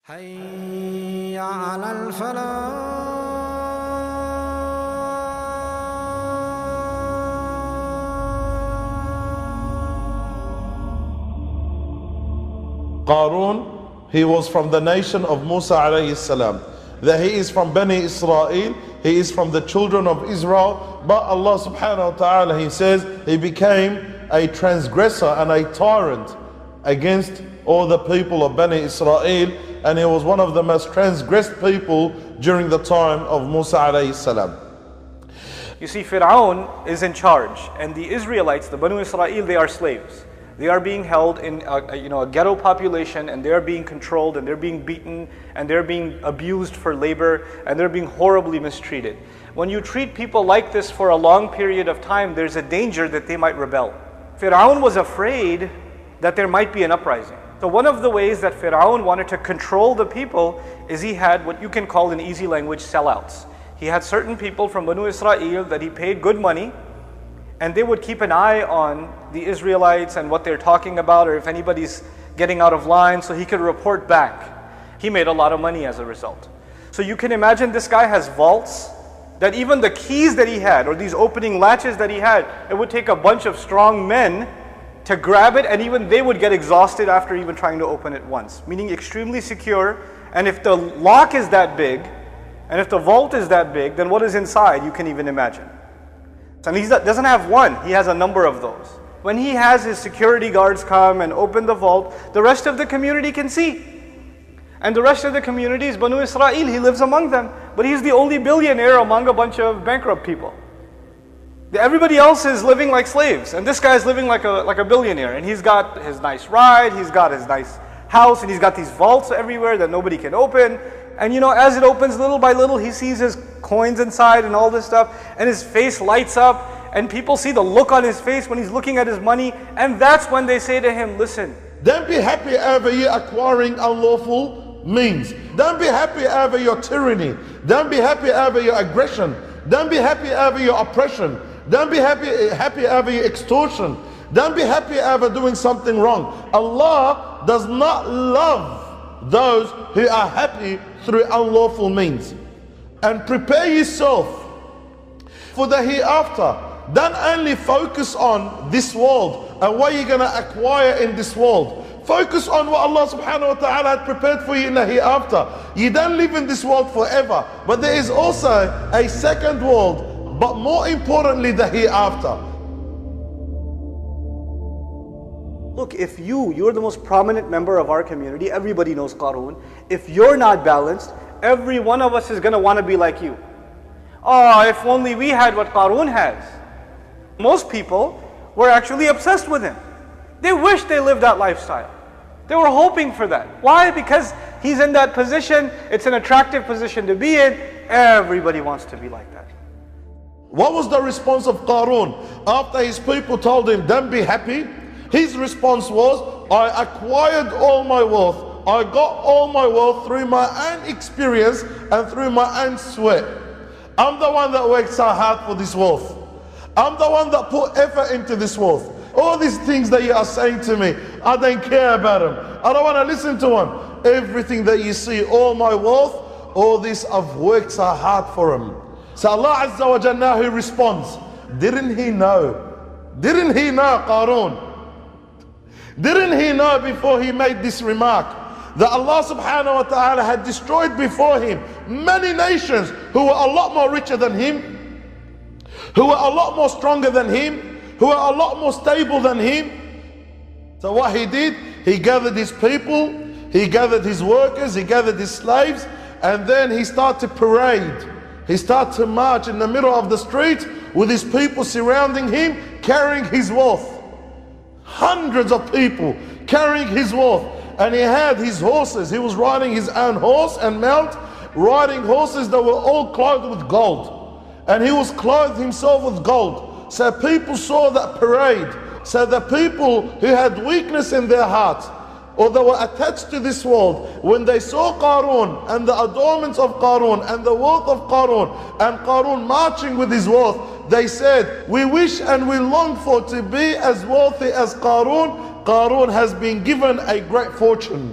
حي على الفلاح. Qarun, he was from the nation of Musa alayhi salam. That he is from Bani Israel, he is from the children of Israel. But Allah subhanahu wa ta'ala, he says, he became a transgressor and a tyrant against all the people of Bani Israel. And he was one of the most transgressed people during the time of Musa alayhi salam. You see, Pharaoh is in charge, and the Israelites, the Banu Israel, they are slaves. They are being held in a ghetto population, and they are being controlled, and they're being beaten, and they're being abused for labor, and they're being horribly mistreated. When you treat people like this for a long period of time, there's a danger that they might rebel. Pharaoh was afraid that there might be an uprising. So one of the ways that Pharaoh wanted to control the people is he had what you can call in easy language sellouts. He had certain people from Banu Israel that he paid good money, and they would keep an eye on the Israelites and what they're talking about, or if anybody's getting out of line, so he could report back. He made a lot of money as a result. So you can imagine this guy has vaults that even the keys that he had, or these opening latches that he had, it would take a bunch of strong men to grab it, and even they would get exhausted after even trying to open it once. Meaning extremely secure, and if the lock is that big, and if the vault is that big, then what is inside you can even imagine. And he doesn't have one, he has a number of those. When he has his security guards come and open the vault, the rest of the community can see. And the rest of the community is Banu Israel, he lives among them. But he's the only billionaire among a bunch of bankrupt people. Everybody else is living like slaves, and this guy is living like a billionaire. And he's got his nice ride, he's got his nice house, and he's got these vaults everywhere that nobody can open. And as it opens little by little, he sees his coins inside and all this stuff, and his face lights up, and people see the look on his face when he's looking at his money, and that's when they say to him, listen, don't be happy over you acquiring unlawful means. Don't be happy over your tyranny. Don't be happy over your aggression. Don't be happy over your oppression. Don't be happy over your extortion. Don't be happy over doing something wrong. Allah does not love those who are happy through unlawful means. And prepare yourself for the hereafter. Don't only focus on this world and what you're going to acquire in this world. Focus on what Allah subhanahu wa ta'ala had prepared for you in the hereafter. You don't live in this world forever, but there is also a second world, but more importantly the hereafter. look, if you're the most prominent member of our community, everybody knows Qarun. If you're not balanced, every one of us is going to want to be like you. Oh, if only we had what Qarun has. Most people were actually obsessed with him. They wished they lived that lifestyle. They were hoping for that. Why? Because he's in that position. It's an attractive position to be in. Everybody wants to be like that. What was the response of Qarun after his people told him, don't be happy? His response was, I acquired all my wealth. I got all my wealth through my own experience and through my own sweat. I'm the one that worked so hard for this wealth. I'm the one that put effort into this wealth. All these things that you are saying to me, I don't care about them. I don't want to listen to them. Everything that you see, all my wealth, all this I've worked so hard for them. So Allah Azza wa Jalla now he responds, didn't he know? Didn't he know, Qarun? Didn't he know before he made this remark that Allah subhanahu wa ta'ala had destroyed before him many nations who were a lot more richer than him, who were a lot more stronger than him, who were a lot more stable than him? So what he did, he gathered his people, he gathered his workers, he gathered his slaves, and then he started to parade. He started to march in the middle of the street with his people surrounding him, carrying his wealth. Hundreds of people carrying his wealth. And he had his horses. He was riding his own horse and mount, riding horses that were all clothed with gold. And he was clothed himself with gold. So people saw that parade. So the people who had weakness in their hearts, or they were attached to this world, when they saw Qarun and the adornments of Qarun and the wealth of Qarun and Qarun marching with his wealth, they said, we wish and we long for to be as wealthy as Qarun. Qarun has been given a great fortune.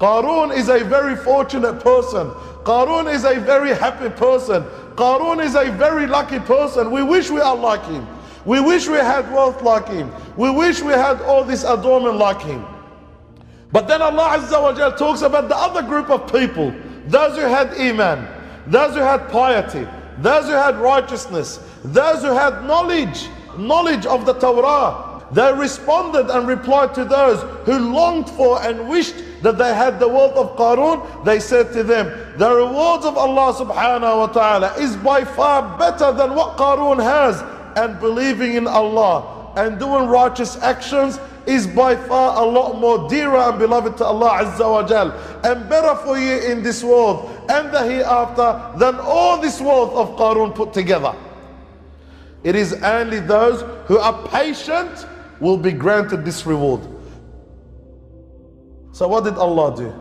Qarun is a very fortunate person. Qarun is a very happy person. Qarun is a very lucky person. We wish we are like him. We wish we had wealth like him. We wish we had all this adornment like him. But then Allah Azza wa Jal talks about the other group of people. Those who had iman, those who had piety, those who had righteousness, those who had knowledge of the Torah. They responded and replied to those who longed for and wished that they had the wealth of Qarun. They said to them, the rewards of Allah subhanahu wa ta'ala is by far better than what Qarun has. And believing in Allah and doing righteous actions is by far a lot more dearer and beloved to Allah Azza wa Jal, and better for you in this world and the hereafter than all this wealth of Qarun put together. It is only those who are patient will be granted this reward. So what did Allah do?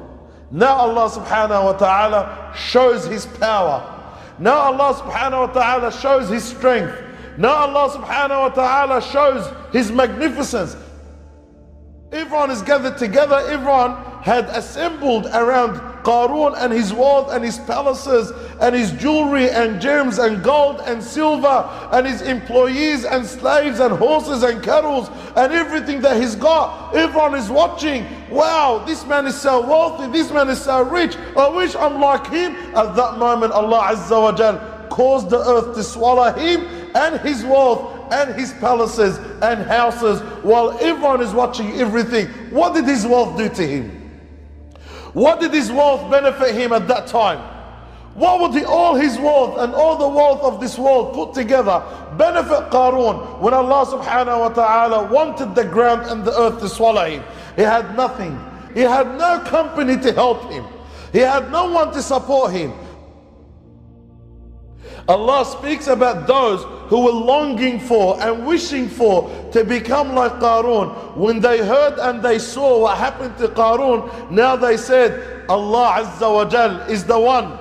Now Allah subhanahu wa ta'ala shows His power. Now Allah subhanahu wa ta'ala shows His strength. Now Allah subhanahu wa ta'ala shows His magnificence. Everyone is gathered together. Everyone had assembled around Qarun and his wealth and his palaces and his jewelry and gems and gold and silver and his employees and slaves and horses and cattle and everything that he's got. Everyone is watching. Wow, this man is so wealthy. This man is so rich. I wish I'm like him. At that moment, Allah Azza wa Jal caused the earth to swallow him and his wealth and his palaces and houses while everyone is watching everything. What did his wealth do to him? What did his wealth benefit him at that time? What would all his wealth and all the wealth of this world put together benefit Qarun when Allah subhanahu wa ta'ala wanted the ground and the earth to swallow him? He had nothing. He had no company to help him. He had no one to support him. Allah speaks about those who were longing for and wishing for to become like Qarun. When they heard and they saw what happened to Qarun, now they said, Allah Azza wa Jal is the one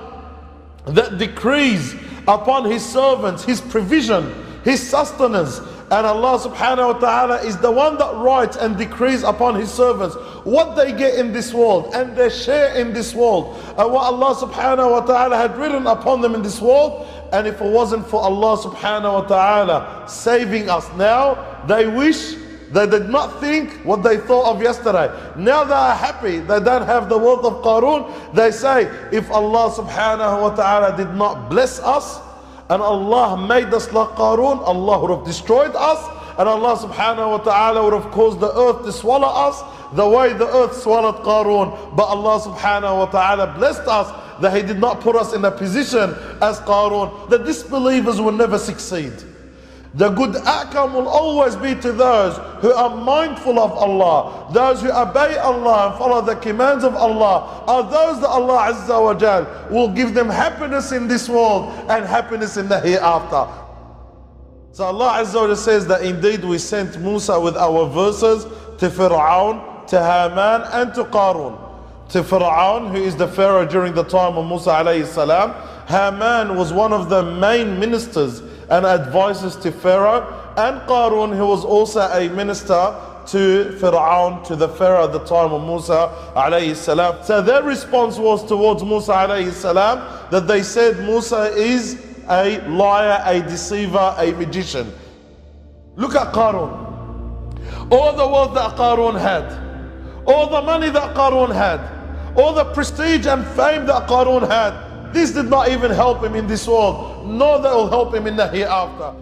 that decrees upon His servants His provision, His sustenance. And Allah subhanahu wa ta'ala is the one that writes and decrees upon His servants what they get in this world and their share in this world. And what Allah subhanahu wa ta'ala had written upon them in this world. And if it wasn't for Allah subhanahu wa ta'ala saving us now, they wish, they did not think what they thought of yesterday. Now they are happy, they don't have the wealth of Qarun. They say, if Allah subhanahu wa ta'ala did not bless us, and Allah made us like Qarun, Allah would have destroyed us, and Allah subhanahu wa ta'ala would have caused the earth to swallow us the way the earth swallowed Qarun. But Allah subhanahu wa ta'ala blessed us that He did not put us in a position as Qarun. The disbelievers will never succeed. The good outcome will always be to those who are mindful of Allah, those who obey Allah and follow the commands of Allah, are those that Allah Azza wa Jal will give them happiness in this world and happiness in the hereafter. So Allah Azza wa Jal says that indeed we sent Musa with our verses to Fir'aun, to Haman and to Qarun. To Fir'aun, who is the pharaoh during the time of Musa alayhi salam. Haman was one of the main ministers and advisors to Pharaoh, and Qarun, who was also a minister to Fir'aun, to the Pharaoh at the time of Musa alayhi salam. So their response was towards Musa alayhi salam that they said Musa is a liar, a deceiver, a magician. Look at Qarun. All the wealth that Qarun had, all the money that Qarun had, all the prestige and fame that Qarun had, this did not even help him in this world, nor that will help him in the hereafter.